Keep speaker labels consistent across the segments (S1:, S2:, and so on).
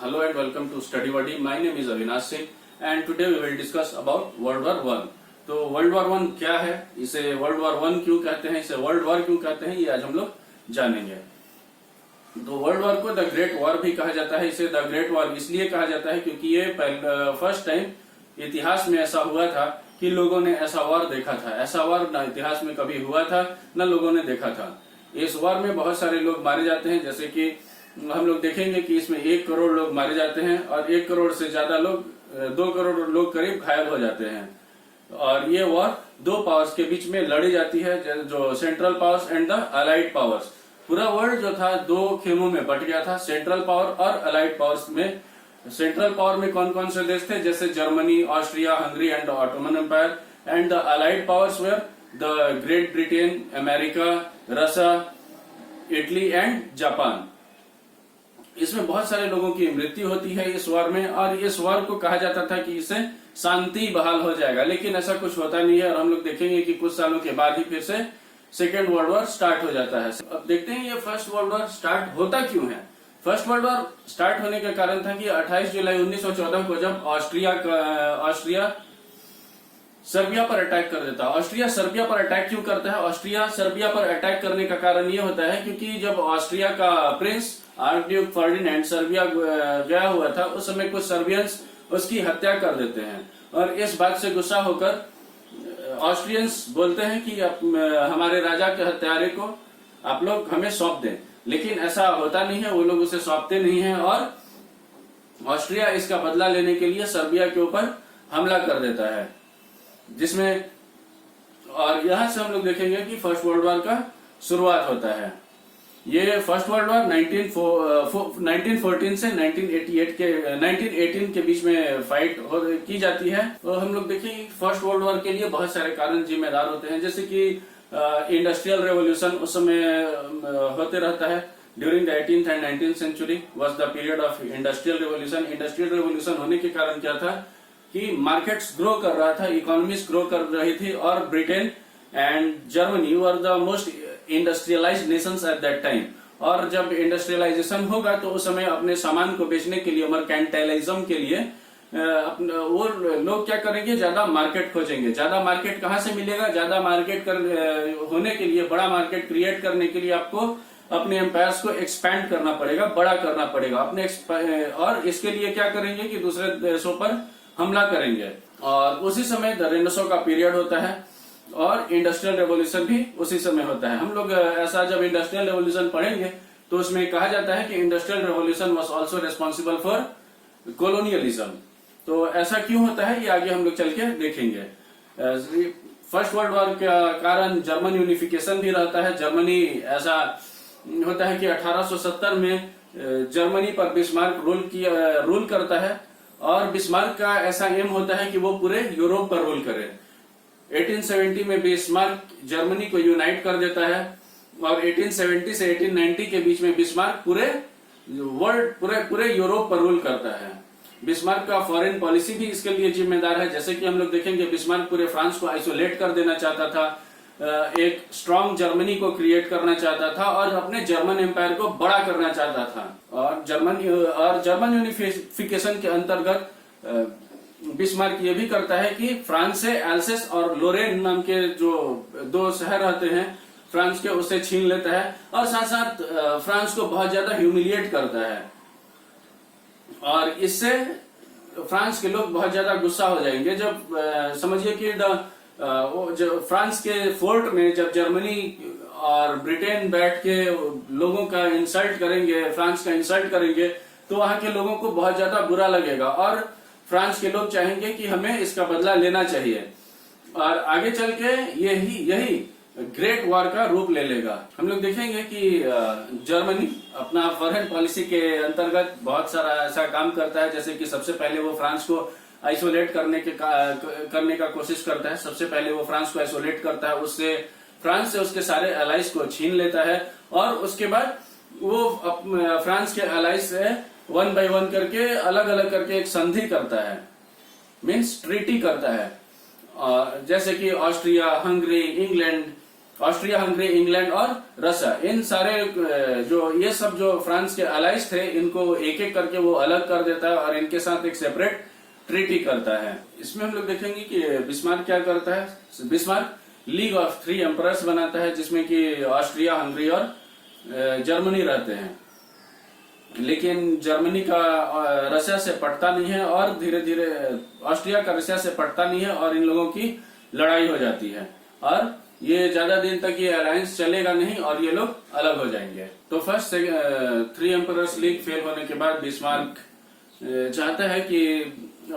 S1: Hello and welcome to Study Buddy. My name is Avinash Singh and today we will discuss about World War One. तो world war one क्या है, इसे world war one क्यों कहते हैं, इसे world war क्यों कहते हैं, ये आज हम लोग जानेंगे। तो वर्ल्ड वॉर को द ग्रेट वॉर भी कहा जाता है। इसे द ग्रेट वॉर इसलिए कहा जाता है क्योंकि ये फर्स्ट टाइम इतिहास में ऐसा हुआ था कि लोगों ने ऐसा वॉर देखा था। ऐसा वॉर न इतिहास में कभी हुआ था न लोगों ने देखा था। इस वॉर में बहुत सारे लोग मारे जाते हैं, जैसे कि हम लोग देखेंगे कि इसमें 1 करोड़ लोग मारे जाते हैं और 1 करोड़ से ज्यादा लोग 2 करोड़ लोग करीब घायल हो जाते हैं। और ये वॉर 2 पावर्स के बीच में लड़ी जाती है, जो central powers and the allied powers. पूरा वर्ल्ड जो था 2 खेमों में बट गया था, सेंट्रल पावर और अलाइड पावर्स में। सेंट्रल पावर में कौन कौन से देश थे, जैसे Germany, Austria, Hungary and the Ottoman Empire. And the allied powers were the Great Britain, America, Russia, Italy and Japan. इसमें बहुत सारे लोगों की मृत्यु होती है इस वॉर में, और इस वॉर को कहा जाता था कि इससे शांति बहाल हो जाएगा, लेकिन ऐसा कुछ होता नहीं है। और हम लोग देखेंगे कि कुछ सालों के बाद ही फिर से सेकेंड वर्ल्ड वॉर स्टार्ट हो जाता है। अब देखते हैं ये फर्स्ट वर्ल्ड वॉर स्टार्ट होता क्यों है। फर्स्ट वर्ल्ड वॉर स्टार्ट होने का कारण था कि 28 जुलाई 1914 को जब ऑस्ट्रिया सर्बिया पर अटैक कर देता। ऑस्ट्रिया सर्बिया पर अटैक क्यों करता है, ऑस्ट्रिया सर्बिया पर अटैक करने का कारण ये होता है क्योंकि जब ऑस्ट्रिया का प्रिंस आर्कड्यूक फर्डिनेंड सर्बिया गया हुआ था, उस समय कुछ सर्बियंस उसकी हत्या कर देते हैं। और इस बात से गुस्सा होकर ऑस्ट्रियंस बोलते हैं कि हमारे राजा के हत्यारे को आप लोग हमें सौंप दें, लेकिन ऐसा होता नहीं है। वो लोग उसे सौंपते नहीं है और ऑस्ट्रिया इसका बदला लेने के लिए सर्बिया के ऊपर हमला कर देता है, जिसमें और यहां से हम लोग देखेंगे कि फर्स्ट वर्ल्ड वॉर का शुरुआत होता है। ये फर्स्ट वर्ल्ड वॉर 1914 से 1918 के बीच में फाइट की जाती है। तो हम लोग देखेंगे फर्स्ट वर्ल्ड वॉर के लिए बहुत सारे कारण जिम्मेदार होते हैं, जैसे कि इंडस्ट्रियल रेवोल्यूशन उस समय होते रहता है। During the 18th and 19th century was the period of industrial revolution. Industrial revolution होने के कारण क्या था कि मार्केट्स ग्रो कर रहा था, इकोनॉमीज ग्रो कर रही थी, और Britain and Germany were the most industrialised Nations eight that time. और जब इंडस्ट्रियलाइजेशन होगा तो उस समय अपने सामान को बेचने के लिए, मर्केंटाइलिज्म के लिए वो लोग क्या करेंगे, ज्यादा मार्केट खोजेंगे। ज्यादा मार्केट कहाँ से मिलेगा, ज्यादा मार्केट होने के लिए, बड़ा मार्केट क्रिएट करने के लिए आपको अपने एम्पायर्स को एक्सपैंड करना पड़ेगा, बड़ा करना पड़ेगा अपने। और इसके लिए क्या करेंगे कि दूसरे देशों पर हमला करेंगे। और उसी समय द रेनेसां का पीरियड होता है और इंडस्ट्रियल रेवोल्यूशन भी उसी समय होता है। हम लोग ऐसा जब इंडस्ट्रियल रेवोल्यूशन पढ़ेंगे तो उसमें कहा जाता है कि industrial revolution was also responsible for colonialism. तो ऐसा क्यों होता है ये आगे हम लोग चल के देखेंगे। फर्स्ट वर्ल्ड वॉर का कारण जर्मन यूनिफिकेशन भी रहता है। जर्मनी ऐसा होता है कि 1870 में जर्मनी पर बिस्मार्क रूल करता है, और बिस्मार्क का ऐसा एम होता है कि वो पूरे यूरोप पर रूल करे। 1870 में बिस्मार्क जर्मनी को यूनाइट कर देता है, और 1870 से 1890 के बीच में बिस्मार्क पूरे वर्ल्ड, पूरे यूरोप पर रूल करता है। बिस्मार्क का फॉरेन पॉलिसी भी इसके लिए जिम्मेदार है। जैसे कि हम लोग देखेंगे बिस्मार्क पूरे फ्रांस को आइसोलेट कर देना चाहता था, एक स्ट्रॉन्ग जर्मनी को क्रिएट करना चाहता था, और अपने जर्मन एम्पायर को बड़ा करना चाहता था। और जर्मन यूनिफिकेशन के अंतर्गत बिस्मार्क ये भी करता है कि फ्रांस से एल्सेस और लोरेन नाम के जो 2 शहर रहते हैं फ्रांस के, उसे छीन लेता है, और साथ साथ फ्रांस को बहुत ज्यादा ह्यूमिलिएट करता है। और इससे फ्रांस के लोग बहुत ज्यादा गुस्सा हो जाएंगे जब समझिए कि जो फ्रांस के फोर्ट में जब जर्मनी और ब्रिटेन बैठ के लोगों का इंसल्ट करेंगे, फ्रांस का इंसल्ट करेंगे, तो वहां के लोगों को बहुत ज्यादा बुरा लगेगा, और फ्रांस के लोग चाहेंगे कि हमें इसका बदला लेना चाहिए। और आगे चल के यही ग्रेट वॉर का रूप ले लेगा। हम लोग देखेंगे कि जर्मनी अपना फॉरेन पॉलिसी के अंतर्गत बहुत सारा ऐसा काम करता है, जैसे कि सबसे पहले वो फ्रांस को आइसोलेट करने का कोशिश करता है। सबसे पहले वो फ्रांस को आइसोलेट करता है, उससे फ्रांस से उसके सारे अलाइज को छीन लेता है, और उसके बाद वो फ्रांस के अलाइज से 1 by 1 करके अलग अलग करके एक संधि करता है, मीन्स ट्रीटी करता है। जैसे कि Austria, Hungary, England Austria, Hungary, England और रशिया, इन सारे ये सब जो फ्रांस के अलाइज थे, इनको एक एक करके वो अलग कर देता है और इनके साथ एक सेपरेट ट्रीटी करता है। इसमें हम लोग देखेंगे कि बिस्मार्क क्या करता है। बिस्मार्क लीग ऑफ 3 एम्परर्स बनाता है, जिसमें कि ऑस्ट्रिया, हंगरी और जर्मनी रहते हैं। लेकिन जर्मनी का रशिया से पटता नहीं है और धीरे धीरे ऑस्ट्रिया का रशिया से पटता नहीं है और इन लोगों की लड़ाई हो जाती है और ये ज्यादा दिन तक ये अलायंस चलेगा नहीं और ये लोग अलग हो जाएंगे। तो फर्स्ट 3 एम्परर्स लीग फेल होने के बाद बिस्मार्क चाहता है कि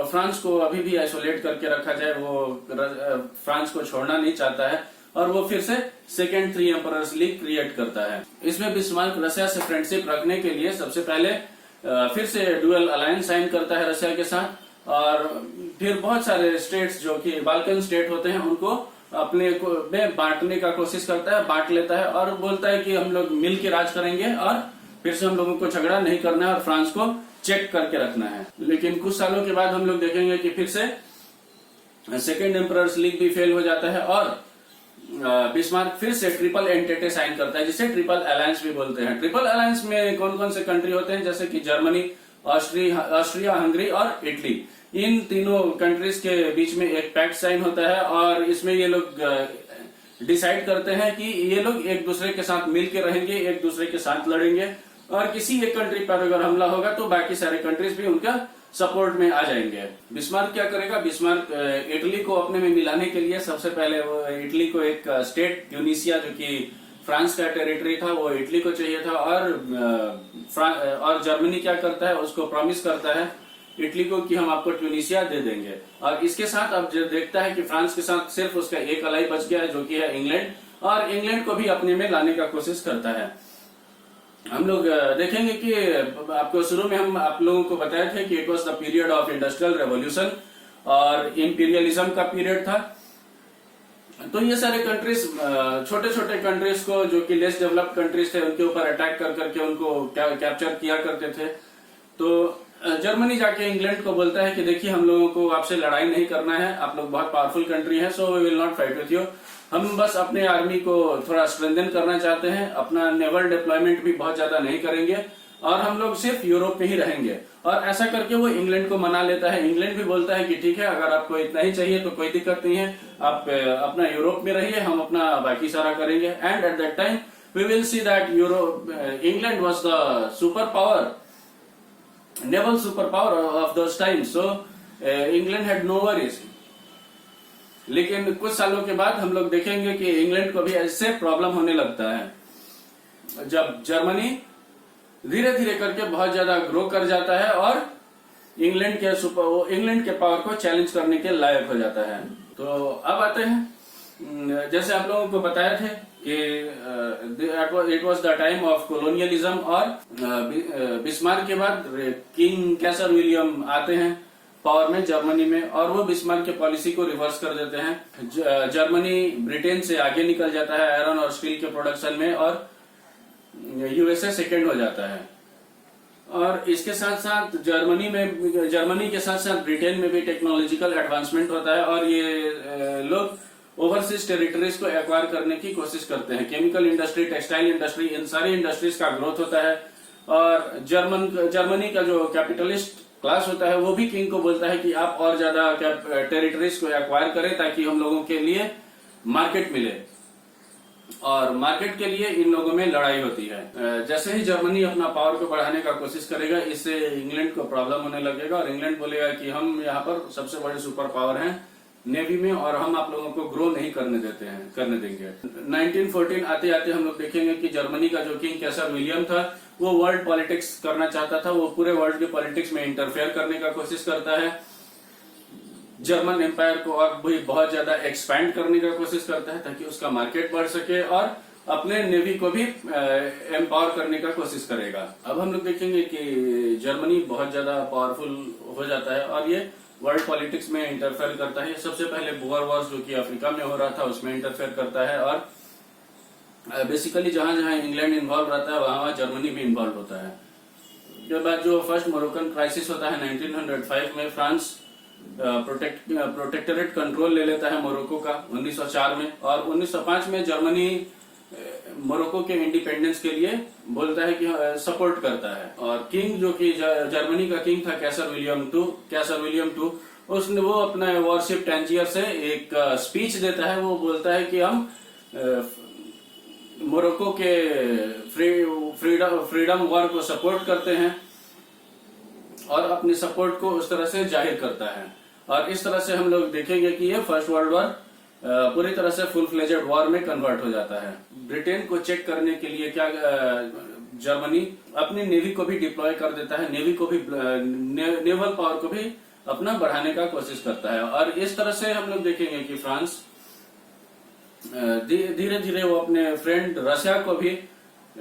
S1: फ्रांस को अभी भी आइसोलेट करके रखा जाए, वो फ्रांस को छोड़ना नहीं चाहता है और वो फिर से सेकेंड 3 एम्परर्स लीग क्रिएट करता है। इसमें बिस्मार्क रशिया से फ्रेंडशिप रखने के लिए सबसे पहले फिर से डुअल अलायंस साइन करता है रशिया के साथ और फिर बहुत सारे स्टेट्स जो कि बाल्कन स्टेट होते हैं उनको अपने में बांटने का कोशिश करता है, बांट लेता है और बोलता है कि हम लोग मिल के राज करेंगे और फिर से हम लोगों को झगड़ा नहीं करना है और फ्रांस को चेक करके रखना है। लेकिन कुछ सालों के बाद हम लोग देखेंगे कि फिर से सेकेंड एम्परर्स लीग भी फेल हो जाता है और बिस्मार्क फिर से ट्रिपल एंटेटे साइन करता है, जिसे ट्रिपल अलायंस भी बोलते हैं। ट्रिपल अलायंस में कौन कौन से कंट्री होते हैं, जैसे कि जर्मनी, ऑस्ट्रिया, हंगरी और इटली। इन तीनों कंट्रीज के बीच में एक पैक्ट साइन होता है और इसमें ये लोग डिसाइड करते हैं कि ये लोग एक दूसरे के साथ मिल के रहेंगे, एक दूसरे के साथ लड़ेंगे और किसी एक कंट्री पर अगर हमला होगा तो बाकी सारे कंट्रीज भी उनका सपोर्ट में आ जाएंगे। बिस्मार्क क्या करेगा, बिस्मार्क इटली को अपने में मिलाने के लिए सबसे पहले वो इटली को एक स्टेट ट्यूनिसिया, जो कि फ्रांस का टेरिटरी था, वो इटली को चाहिए था और जर्मनी क्या करता है, उसको प्रॉमिस करता है इटली को कि हम आपको ट्यूनिसिया दे देंगे। और इसके साथ अब जो देखता है कि फ्रांस के साथ सिर्फ उसका एक अलाई बच गया है, जो कि है इंग्लैंड, और इंग्लैंड को भी अपने में लाने का कोशिश करता है। हम लोग देखेंगे कि आपको शुरू में हम आप लोगों को बताए थे कि it was the period of industrial revolution और इंपीरियलिज्म का पीरियड था। तो ये सारे कंट्रीज, छोटे छोटे कंट्रीज को, जो कि लेस डेवलप्ड कंट्रीज थे, उनके ऊपर अटैक कर करके उनको कैप्चर किया करते थे। तो जर्मनी जाके इंग्लैंड को बोलता है कि देखिए, हम लोगों को आपसे लड़ाई नहीं करना है, आप लोग बहुत पावरफुल कंट्री है, so we will not fight with you. हम बस अपने आर्मी को थोड़ा स्ट्रेंथन करना चाहते हैं, अपना नेवल डिप्लॉयमेंट भी बहुत ज्यादा नहीं करेंगे और हम लोग सिर्फ यूरोप में ही रहेंगे। और ऐसा करके वो इंग्लैंड को मना लेता है। इंग्लैंड भी बोलता है कि ठीक है, अगर आपको इतना ही चाहिए तो कोई दिक्कत नहीं है, आप अपना यूरोप में रहिए, हम अपना बाकी सारा करेंगे। And at that time we will see that England was the super power, naval super power of those time, so England had no worries. लेकिन कुछ सालों के बाद हम लोग देखेंगे कि इंग्लैंड को भी ऐसे प्रॉब्लम होने लगता है जब जर्मनी धीरे धीरे करके बहुत ज्यादा ग्रो कर जाता है और इंग्लैंड के पावर को चैलेंज करने के लायक हो जाता है। तो अब आते हैं, जैसे आप लोगों को बताया थे कि it was the time of colonialism और बिस्मार्क के बाद किंग कैसर विलियम आते हैं पावर में जर्मनी में, और वो बिस्मार्क के पॉलिसी को रिवर्स कर देते हैं। जर्मनी ब्रिटेन से आगे निकल जाता है आयरन और स्टील के प्रोडक्शन में और यूएसए सेकेंड हो जाता है। और इसके साथ साथ जर्मनी के साथ साथ ब्रिटेन में भी टेक्नोलॉजिकल एडवांसमेंट होता है और ये लोग ओवरसीज टेरिटरीज को एक्वायर करने की कोशिश करते हैं। केमिकल इंडस्ट्री, टेक्सटाइल इंडस्ट्री, इन सारी इंडस्ट्रीज का ग्रोथ होता है और जर्मनी का जो कैपिटलिस्ट क्लास होता है वो भी किंग को बोलता है कि आप और ज्यादा टेरिटरीज को एक्वायर करें ताकि हम लोगों के लिए मार्केट मिले, और मार्केट के लिए इन लोगों में लड़ाई होती है। जैसे ही जर्मनी अपना पावर को बढ़ाने का कोशिश करेगा, इससे इंग्लैंड को प्रॉब्लम होने लगेगा और इंग्लैंड बोलेगा कि हम यहाँ पर सबसे बड़े सुपर पावर हैं नेवी में और हम आप लोगों को ग्रो नहीं करने देंगे। 1914 आते आते हम लोग देखेंगे कि जर्मनी का जो किंग कैसर विलियम था वो वर्ल्ड पॉलिटिक्स करना चाहता था, वो पूरे वर्ल्ड के पॉलिटिक्स में इंटरफेयर करने का कोशिश करता है। जर्मन एम्पायर को और भी बहुत ज्यादा एक्सपैंड करने का कोशिश करता है ताकि उसका मार्केट बढ़ सके और अपने नेवी को भी एम्पावर करने का कोशिश करेगा। अब हम लोग देखेंगे कि जर्मनी बहुत ज्यादा पावरफुल हो जाता है और ये वर्ल्ड पॉलिटिक्स में इंटरफेयर करता है। सबसे पहले बुअर वॉर्स जो कि अफ्रीका में हो रहा था उसमें इंटरफेयर करता है और बेसिकली जहां जहां इंग्लैंड इन्वॉल्व रहता है वहां जर्मनी भी इन्वॉल्व होता है। उसके बाद जो फर्स्ट मोरक्कन क्राइसिस होता है 1905 में, फ्रांस प्रोटेक्टरेट कंट्रोल ले लेता है मोरक्को का 1904 में, और 1905 में जर्मनी मोरक्को के इंडिपेंडेंस के लिए बोलता है कि सपोर्ट करता है। और किंग जो कि जर्मनी का किंग था कैसर विलियम टू, उसने वो अपना वॉरशिप टैंजियर से एक स्पीच देता है। वो बोलता है कि हम मोरक्को के फ्रीडम वॉर को सपोर्ट करते हैं और अपने सपोर्ट को उस तरह से जाहिर करता है। और इस तरह से हम लोग देखेंगे कि ये फर्स्ट वर्ल्ड वॉर पूरी तरह से फुल फ्लेजेड वॉर में कन्वर्ट हो जाता है। ब्रिटेन को चेक करने के लिए क्या जर्मनी अपनी नेवी को भी डिप्लॉय कर देता है, नेवल पावर को भी अपना बढ़ाने का कोशिश करता है। और इस तरह से हम लोग देखेंगे कि फ्रांस धीरे धीरे वो अपने फ्रेंड रशिया को भी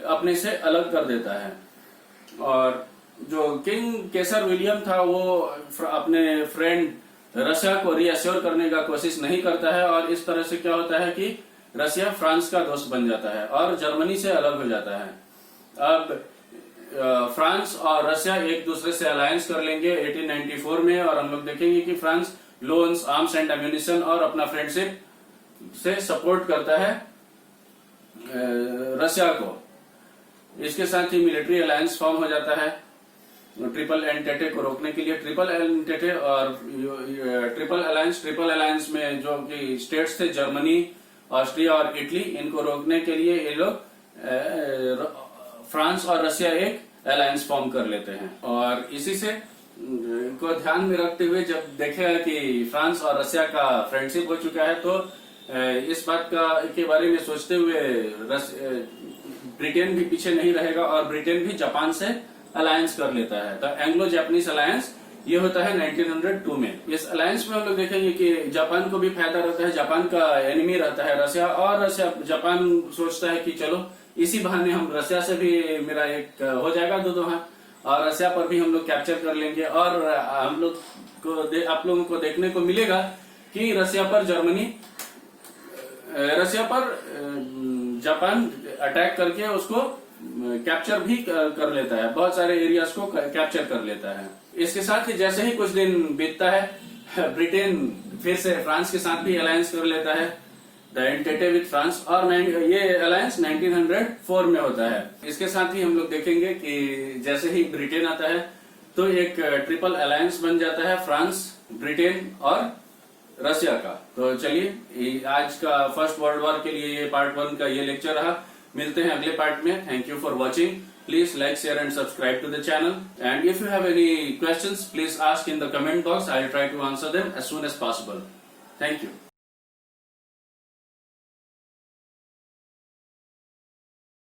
S1: अपने से अलग कर देता है। और जो किंग केसर विलियम था वो अपने फ्रेंड रशिया को रीअश्योर करने का कोशिश नहीं करता है, और इस तरह से क्या होता है कि रशिया फ्रांस का दोस्त बन जाता है और जर्मनी से अलग हो जाता है। अब फ्रांस और रशिया एक दूसरे से अलायंस कर लेंगे 1894 में, और हम लोग देखेंगे कि France loans, arms and ammunition और अपना फ्रेंडशिप से सपोर्ट करता है रशिया को। इसके साथ ही मिलिट्री अलायंस फॉर्म हो जाता है ट्रिपल एंटेटे को रोकने के लिए। ट्रिपल एंटेटे और ट्रिपल अलायंस में जो कि स्टेट्स थे जर्मनी, ऑस्ट्रिया और इटली, इनको रोकने के लिए ये लोग फ्रांस और रशिया एक अलायंस फॉर्म कर लेते हैं। और इसी से को ध्यान में रखते हुए जब देखेगा कि फ्रांस और रशिया का फ्रेंडशिप हो चुका है, तो इस बात के बारे में सोचते हुए ब्रिटेन भी पीछे नहीं रहेगा और ब्रिटेन भी जापान से अलायंस कर लेता है। द एंग्लो जापानीज अलायंस ये होता है 1902 में। इस अलायंस में हम लोग देखेंगे कि जापान को भी फायदा रहता है, जापान का एनिमी रहता है रशिया, और जापान सोचता है कि चलो इसी बहाने हम रशिया से भी मेरा एक हो जाएगा दो हाथ, और रशिया पर भी हम लोग कैप्चर कर लेंगे। और हम लोग को आप लोगों को देखने को मिलेगा कि रशिया पर जापान अटैक करके उसको कैप्चर भी कर लेता है, बहुत सारे एरियाज को कैप्चर कर लेता है। इसके साथ ही जैसे ही कुछ दिन बीतता है, ब्रिटेन फिर से फ्रांस के साथ भी अलायंस कर लेता है, द एंटेटे विद फ्रांस, और ये अलायंस 1904 में होता है। इसके साथ ही हम लोग देखेंगे कि जैसे ही ब्रिटेन आता है तो एक ट्रिपल अलायंस बन जाता है फ्रांस, ब्रिटेन और रशिया का। तो चलिए आज का फर्स्ट वर्ल्ड वॉर के लिए ये पार्ट 1 का ये लेक्चर रहा। मिलते हैं अगले पार्ट में। Thank you for watching. Please like, share and subscribe to the channel. And if you have any questions, please ask in the comment box. I'll try to answer them as soon as possible. Thank you.